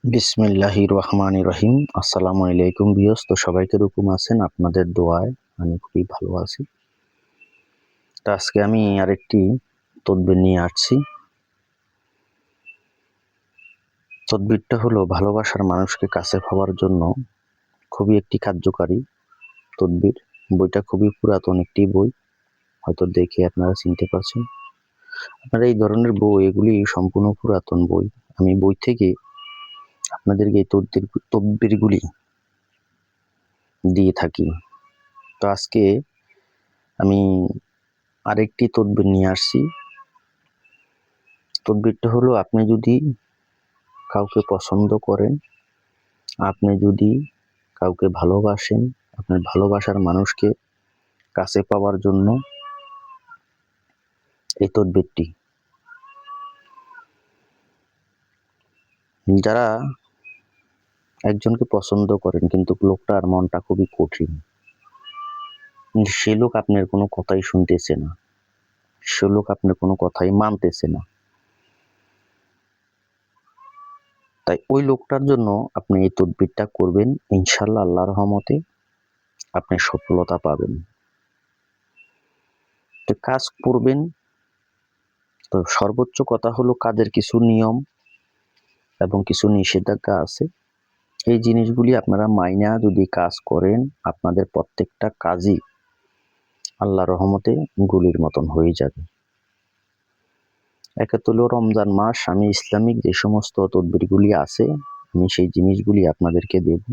বিসমিল্লাহির রহমানির রহিম। আসসালামু আলাইকুম ভিউয়ার্স। তো সবাই কিরকম আছেন? আপনাদের দোয়ায় আমি খুবই ভালো আছি। তো আজকে আমি আরেকটি তদবির নিয়ে আসছি। তদবিরটা হলো ভালোবাসার মানুষকে কাছে পাওয়ার জন্য খুবই একটি কার্যকারী তদবির। বইটা খুবই পুরাতন একটি বই, হয়তো দেখে আপনারা চিনতে পারছেন। আপনারা এই ধরনের বই, এগুলি সম্পূর্ণ পুরাতন বই। আমি বই থেকে আপনাদেরকে এই তদবিরগুলি দিয়ে থাকি। তো আজকে আমি আরেকটি তদবির নিয়ে আসছি। তদবিরটা হলো, আপনি যদি কাউকে পছন্দ করেন, আপনি যদি কাউকে ভালোবাসেন, আপনার ভালোবাসার মানুষকে কাছে পাওয়ার জন্য এই তদবিরটি। যারা একজনকে পছন্দ করেন কিন্তু লোকটার মনটা খুবই কঠিন, সে লোক আপনার কোনো কথাই শুনতেছে না, সে লোক আপনার কোনো কথাই মানতেছে না, তাই ওই লোকটার জন্য আপনি এই তদবিরটা করবেন। ইনশাল্লাহ আল্লাহর রহমতে আপনি সফলতা পাবেন। তো কাজ করবেন, তো সর্বোচ্চ কথা হলো কাজের কিছু নিয়ম এবং কিছু নিষেধাজ্ঞা আছে। এই জিনিসগুলি আপনারা মাইনা যদি কাজ করেন, আপনাদের প্রত্যেকটা কাজই আল্লাহর রহমতে গুলির মতন হয়ে যাবে। একে তো হলো রমজান মাস, আমি ইসলামিক যে সমস্ত তদবিরগুলি আছে আমি সেই জিনিসগুলি আপনাদেরকে দেব।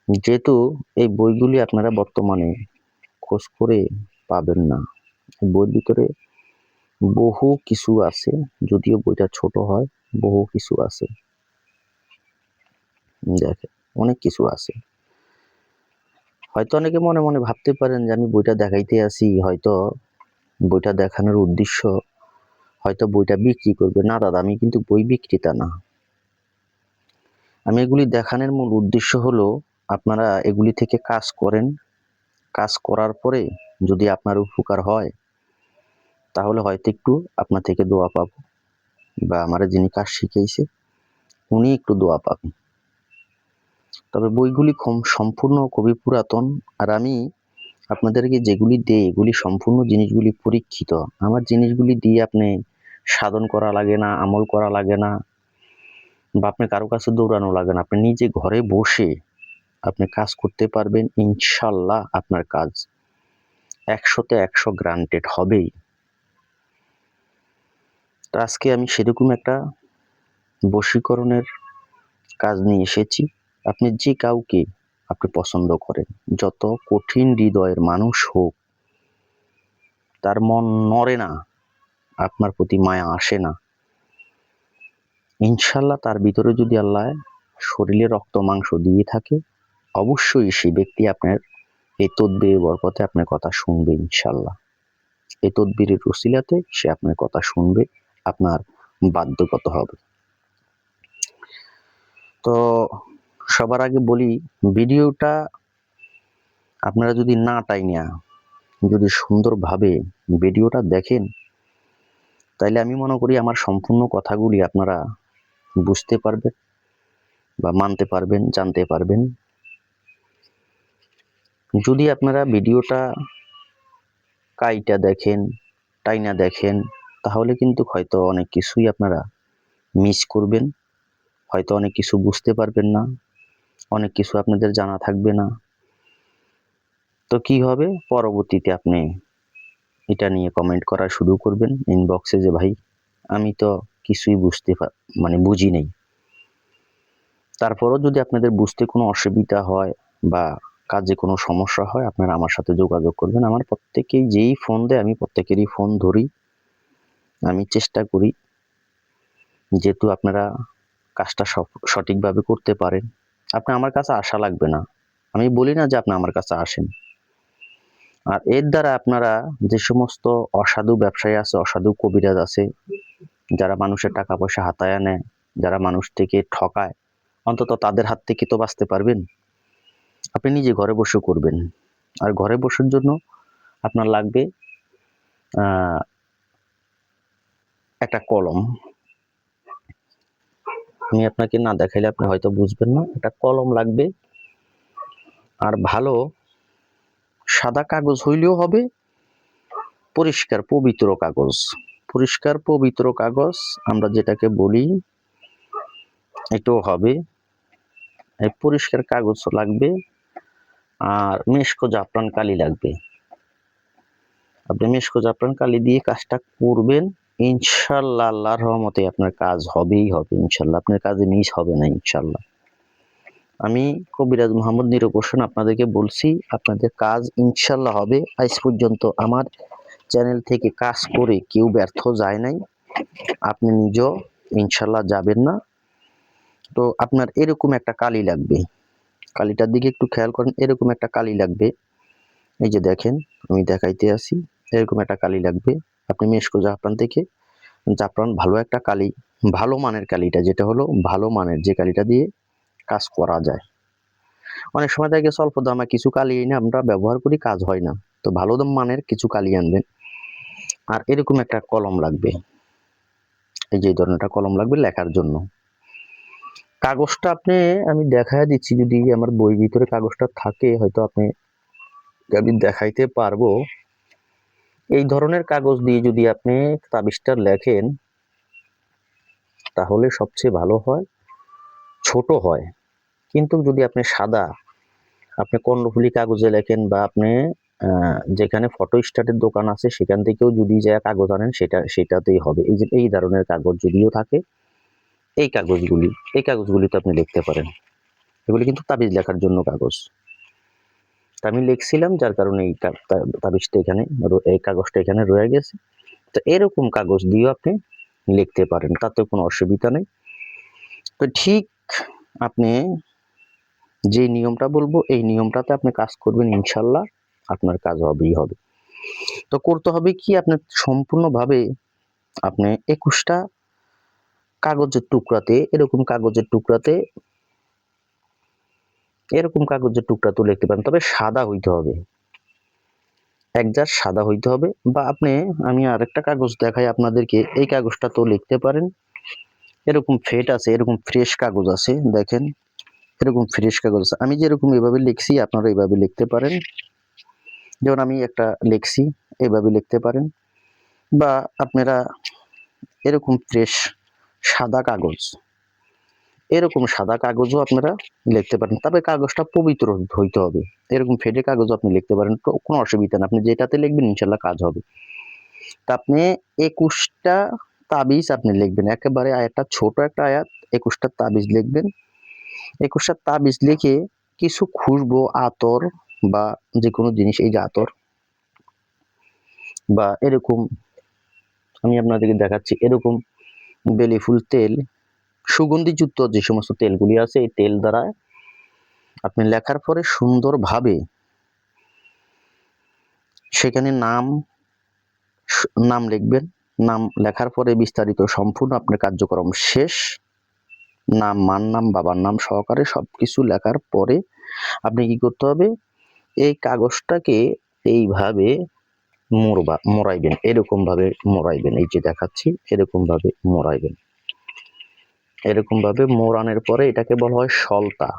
যেহেতু এই বইগুলি আপনারা বর্তমানে খোঁজ করে পাবেন না, বইয়ের ভিতরে বহু কিছু আছে, যদিও বইটা ছোট হয়, বহু কিছু আছে। দেখেন, অনেক কিছু আছে। হয়তো অনেকে মনে মনে ভাবতে পারেন যে আমি বইটা দেখাইতে আসি, হয়তো বইটা দেখানোর উদ্দেশ্য হয়তো বইটা বিক্রি করবে। না দাদা, আমি কিন্তু বই বিক্রেতা না। আমি এগুলি দেখানোর মূল উদ্দেশ্য হলো আপনারা এগুলি থেকে কাজ করেন, কাজ করার পরে যদি আপনার উপকার হয় তাহলে হয়তো একটু আপনার থেকে দোয়া পাবো, বা আমার যিনি কাজ শিখিয়েছে উনি একটু দোয়া পাবেন। তবে বইগুলি সম্পূর্ণ খুবই পুরাতন, আর আমি আপনাদেরকে যেগুলি দেই এগুলি সম্পূর্ণ জিনিসগুলি পরীক্ষিত। আমার জিনিসগুলি দিয়ে আপনি সাধন করা লাগে না, আমল করা লাগে না, বা আপনি কারো কাছে দৌড়ানো লাগে না। আপনি নিজে ঘরে বসে আপনি কাজ করতে পারবেন। ইনশাল্লাহ আপনার কাজ 100তে 100 গ্রান্টেড হবেই। তো আজকে আমি সেরকম একটা বশীকরণের কাজ নিয়ে এসেছি। আপনি যে কাউকে আপনি পছন্দ করেন, যত কঠিন হৃদয়ের মানুষ হোক, তার মন নড়ে না, আপনার প্রতি মায়া আসে না, ইনশাল্লাহ তার ভিতরে যদি আল্লাহ শরীরে রক্ত মাংস দিয়ে থাকে, অবশ্যই সেই ব্যক্তি আপনার এই তদবিরের বরকতে আপনার কথা শুনবে। ইনশাল্লাহ এই তদবিরের উসিলাতে সে আপনার কথা শুনবে, আপনার বাধ্যগত হবে। তো সবার আগে বলি, ভিডিওটা আপনারা যদি না টাইনা, যদি সুন্দরভাবে ভিডিওটা দেখেন, তাইলে আমি মনে করি আমার সম্পূর্ণ কথাগুলি আপনারা বুঝতে পারবেন বা মানতে পারবেন, জানতে পারবেন। যদি আপনারা ভিডিওটা কাইটা দেখেন, টাইনা দেখেন, তাহলে কিন্তু হয়তো অনেক কিছুই আপনারা মিস করবেন, হয়তো অনেক কিছু বুঝতে পারবেন না, অনেক কিছু আপনাদের জানা থাকবে না। তো কি হবে, পরবর্তীতে আপনি এটা নিয়ে কমেন্ট করা শুরু করবেন ইনবক্সে, যে ভাই আমি তো কিছুই বুঝি নেই। তারপরও যদি আপনাদের বুঝতে কোনো অসুবিধা হয় বা কাজে কোনো সমস্যা হয়, আপনারা আমার সাথে যোগাযোগ করবেন। আমার প্রত্যেকেই যেই ফোন দেয় আমি প্রত্যেকেরই ফোন ধরি। আমি চেষ্টা করি যেহেতু আপনারা কাজটা সঠিকভাবে করতে পারেন। আপনি আমার কাছে আসা লাগবে না, আমি বলি না যে আপনি আমার কাছে আসেন। আর এর দ্বারা আপনারা যে সমস্ত অসাধু ব্যবসায়ী আছে, অসাধু কবিরাজ আছে, যারা মানুষের টাকা পয়সা হাতায় নেয়, যারা মানুষ থেকে ঠকায়, অন্তত তাদের হাত থেকে তো বাঁচতে পারবেন। আপনি নিজে ঘরে বসে করবেন। আর ঘরে বসার জন্য আপনার লাগবে একটা কলম, আমি আপনাকে না দেখাইলে আপনি হয়তো বুঝবেন না। একটা কলম লাগবে, আর ভালো সাদা কাগজ হইলেও হবে, পরিষ্কার পবিত্র কাগজ। পরিষ্কার পবিত্র কাগজ আমরা যেটাকে বলি, এটাও হবে। এই পরিষ্কার কাগজ লাগবে, আর মেশকো জাফরান কালি লাগবে। আপনি মেশকো জাফরান কালি দিয়ে কাজটা করবেন, ইনশাল্লাহ আল্লাহর রহমতে আপনার কাজ হবেই হবে। ইনশাল্লাহ আপনার কাজে মিস হবে না ইনশাল্লাহ। আমি কবিরাজ মোহাম্মদ নীরব হোসেন আপনাদেরকে বলছি, আপনাদের কাজ ইনশাল্লাহ হবে। আজ পর্যন্ত আমার চ্যানেল থেকে কাজ করে কেউ ব্যর্থ যায় নাই, আপনি নিজেও ইনশাল্লাহ যাবেন না। তো আপনার এরকম একটা কালি লাগবে, কালিটার দিকে একটু খেয়াল করেন। এরকম একটা কালি লাগবে, এই যে দেখেন আমি দেখাইতে আসি, এরকম একটা কালি লাগবে। আপনি মেশকো জাফরান থেকে জাফরান ভালো একটা কালি, ভালো মানের কালিটা, যেটা হলো ভালো মানের, যে কালিটা দিয়ে কাজ করা যায়। অনেক সময় দেখে স্বল্প দামে কিছু কালি এনে আমরা ব্যবহার করি, কাজ হয় না। তো ভালো দাম মানের কিছু কালি আনবেন। আর এরকম একটা কলম লাগবে, এই যে ধরনের একটা কলম লাগবে লেখার জন্য। কাগজটা আপনি, আমি দেখায় দিচ্ছি, যদি আমার বই ভিতরে কাগজটা থাকে হয়তো আমি দেখাইতে পারবো। এই ধরনের কাগজ দিয়ে যদি আপনি তাবিজটা লেখেন তাহলে সবচেয়ে ভালো হয়, ছোট হয়। কিন্তু যদি আপনি সাদা, আপনি কর্ণফুলী কাগজে লেখেন, বা আপনি যেখানে ফটো স্টাটের দোকান আছে সেখান থেকেও যদি যা কাগজ আনেন সেটাতেই হবে। এই যে এই ধরনের কাগজ যদিও থাকে, এই কাগজগুলি তো আপনি লিখতে পারেন। এগুলি কিন্তু তাবিজ লেখার জন্য কাগজ। তা আমি লিখছিলাম, যার কারণে এই তাবিজটা এখানে, এই কাগজটা এখানে রয়ে গেছে। তো এরকম কাগজ দিয়েও আপনি লিখতে পারেন, তাতে কোনো অসুবিধা নেই। তো ঠিক আপনি যে নিয়মটা বলবো এই নিয়মটাতে আপনি কাজ করবেন, ইনশাল্লাহ আপনার কাজ হবেই হবে। তো করতে হবে কি, আপনার সম্পূর্ণভাবে আপনি 21টা কাগজের টুকরাতে, এরকম কাগজের টুকরাতেও লিখতে পারেন, তবে সাদা হইতে হবে, একজাস্ট সাদা হইতে হবে। বা আপনি, আমি আরেকটা কাগজ দেখাই আপনাদেরকে, এই কাগজটা তো লিখতে পারেন। এরকম ফেট আছে, এরকম ফ্রেশ কাগজ আছে, দেখেন এরকম ফ্রেশ কাগজ আছে। আমি যেরকম এভাবে লিখছি আপনারা এইভাবে লিখতে পারেন। যেমন আমি একটা লিখছি, এভাবে লিখতে পারেন। বা আপনারা এরকম ফ্রেশ সাদা কাগজ, এরকম সাদা কাগজও আপনারা লিখতে পারেন, তবে কাগজটা পবিত্র হইতে হবে। এরকম ফেটে কাগজও আপনি লিখতে পারেন, তো কোনো অসুবিধা না, আপনি যেটাতে লিখবেন ইনশাল্লাহ কাজ হবে। তা আপনি 21টা তাবিজ আপনি লিখবেন, একেবারে আয়াতটা ছোট একটা আয়াত, 21টা তাবিজ লিখবেন। 21টা তাবিজ লিখে কিছু খুশবো, আতর বা যে কোনো জিনিস, এই যে আতর বা এরকম, আমি আপনাদেরকে দেখাচ্ছি, এরকম বেলি ফুল তেল, সুগন্ধিযুক্ত যে সমস্ত তেলগুলি আছে, এই তেল দ্বারা আপনি লেখার পরে সুন্দরভাবে সেখানে নাম লিখবেন। নাম লেখার পরে বিস্তারিত সম্পূর্ণ আপনার কার্যক্রম শেষ। নাম, মার নাম, বাবার নাম সহকারে সবকিছু লেখার পরে আপনি কি করতে হবে, এই কাগজটাকে এইভাবে মোড়াইবেন, এরকম ভাবে মোড়াইবেন, এই যে দেখাচ্ছি এরকম ভাবে মোড়াইবেন। এরকম ভাবে মোড়ানোর পরে এটাকে বলা হয় সলতা।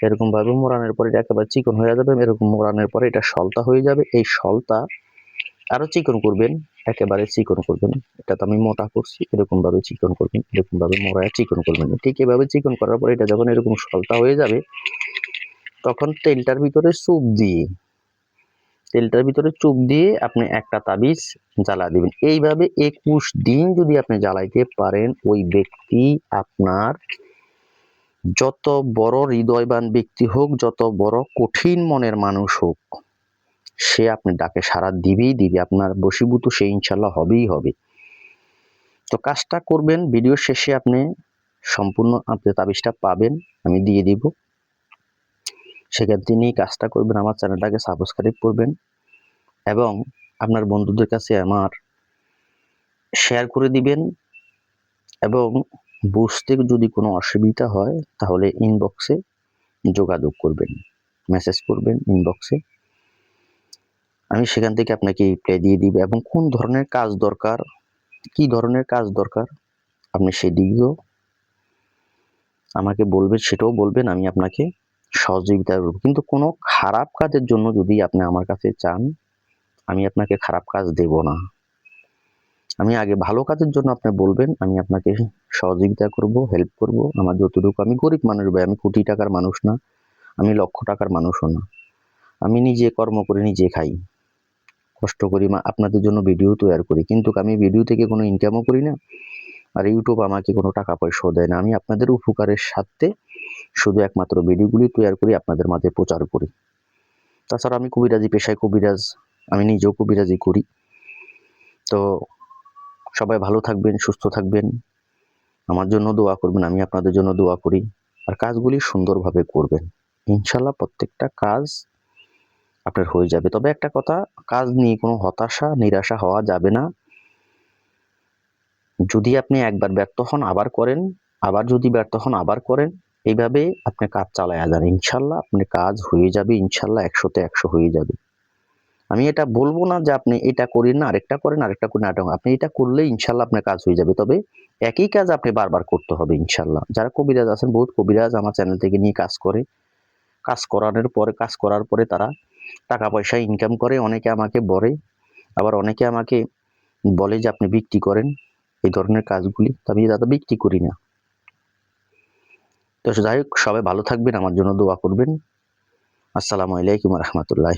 এরকম ভাবে মোড়ানোর পরে এটা একেবারে চিকন হয়ে যাবে। এরকম মোড়ানোর পরে এটা সলতা হয়ে যাবে। এই সলতা আরো চিকন করবেন, একেবারে চিকন করবেন। এটা তো আমি মোটা করছি, এরকম ভাবে চিকন করবেন, এরকম ভাবে মোড়ায় চিকন করবেন। ঠিক এভাবে চিকন করার পরে এটা যখন এরকম সলতা হয়ে যাবে, তখন তেলটার ভিতরে চুপ দিয়ে আপনি একটা তাবিজ জ্বালা দিবেন। এইভাবে 21 দিন যদি আপনি জ্বালাইতে পারেন, ওই ব্যক্তি আপনার, যত বড় হৃদয়বান ব্যক্তি হোক, যত বড় কঠিন মনের মানুষ হোক, সে আপনি ডাকে সাড়া দিবে। আপনার বশীভূত সে ইনশাল্লাহ হবেই হবে। তো কাজটা করবেন, ভিডিও শেষে আপনি সম্পূর্ণ আপনি তাবিজটা পাবেন, আমি দিয়ে দিব। সেখান থেকে কাজটা করবেন, আমার চ্যানেলটাকে সাবস্ক্রাইব করবেন এবং আপনার বন্ধুদের কাছে আমার শেয়ার করে দিবেন। এবং বুঝতে যদি কোনো অসুবিধা হয় তাহলে ইনবক্সে যোগাযোগ করবেন, মেসেজ করবেন ইনবক্সে, আমি সেখান থেকে আপনাকে রিপ্লাই দিয়ে দিব। এবং কোন ধরনের কাজ দরকার, কি ধরনের কাজ দরকার, আপনি সেদিকেও আমাকে বলবেন, সেটাও বলবেন, আমি আপনাকে সহযোগিতা করব। কিন্তু কোনো খারাপ কাজের জন্য যদি আপনি আমার কাছে চান, আমি আপনাকে খারাপ কাজ দেব না। আমি আগে ভালো কাজের জন্য আপনি বলবেন, আমি আপনাকে সহযোগিতা করব, হেল্প করব। আমার যতটুকু, আমি গরিব মানুষ ভাই, আমি কোটি টাকার মানুষ না, আমি লক্ষ টাকার মানুষও না। আমি নিজে কর্ম করে নিজে খাই, কষ্ট করি, আপনাদের জন্য ভিডিও তৈরি করি, কিন্তু আমি ভিডিও থেকে কোনো ইনকামও করি না, আর ইউটিউব আমাকে কোনো টাকা পয়সাও দেয় না। আমি আপনাদের উপকারের স্বার্থে শুধু একমাত্র ভিডিওগুলি তৈরি করি, আপনাদের মাঝে প্রচার করি। তাছাড়া আমি কবিরাজি পেশায় কবিরাজ, আমি নিজেও কবিরাজি করি। তো সবাই ভালো থাকবেন, সুস্থ থাকবেন, আমার জন্য দোয়া করবেন, আমি আপনাদের জন্য দোয়া করি। আর কাজগুলি সুন্দরভাবে করবেন, ইনশাল্লাহ প্রত্যেকটা কাজ আপনার হয়ে যাবে। তবে একটা কথা, কাজ নিয়ে কোনো হতাশা নিরাশা হওয়া যাবে না। যদি আপনি একবার ব্যর্থ হন আবার করেন, আবার যদি ব্যর্থ হন আবার করেন, এইভাবে আপনি কাজ চালায়া যান, ইনশাল্লাহ আপনার কাজ হয়ে যাবে, ইনশাল্লাহ 100-তে 100 হয়ে যাবে। আমি এটা বলবো না যে আপনি এটা করেন না আরেকটা করেন, আরেকটা করেন আরেকটা, আপনি এটা করলেই ইনশাল্লাহ আপনার কাজ হয়ে যাবে। তবে একই কাজ আপনি বারবার করতে হবে ইনশাল্লাহ। যারা কবিরাজ আছেন, বহুত কবিরাজ আমার চ্যানেল থেকে নিয়ে কাজ করে, কাজ করার পরে তারা টাকা পয়সা ইনকাম করে। অনেকে আমাকে বলে, আবার অনেকে আমাকে বলে যে আপনি বিক্রি করেন এই ধরনের কাজগুলি, তো আমি দাদা বিক্রি করি না। তো যাই হোক, সবাই ভালো থাকবেন, আমার জন্য দোয়া করবেন। আসসালামু আলাইকুম রহমতুল্লাহ।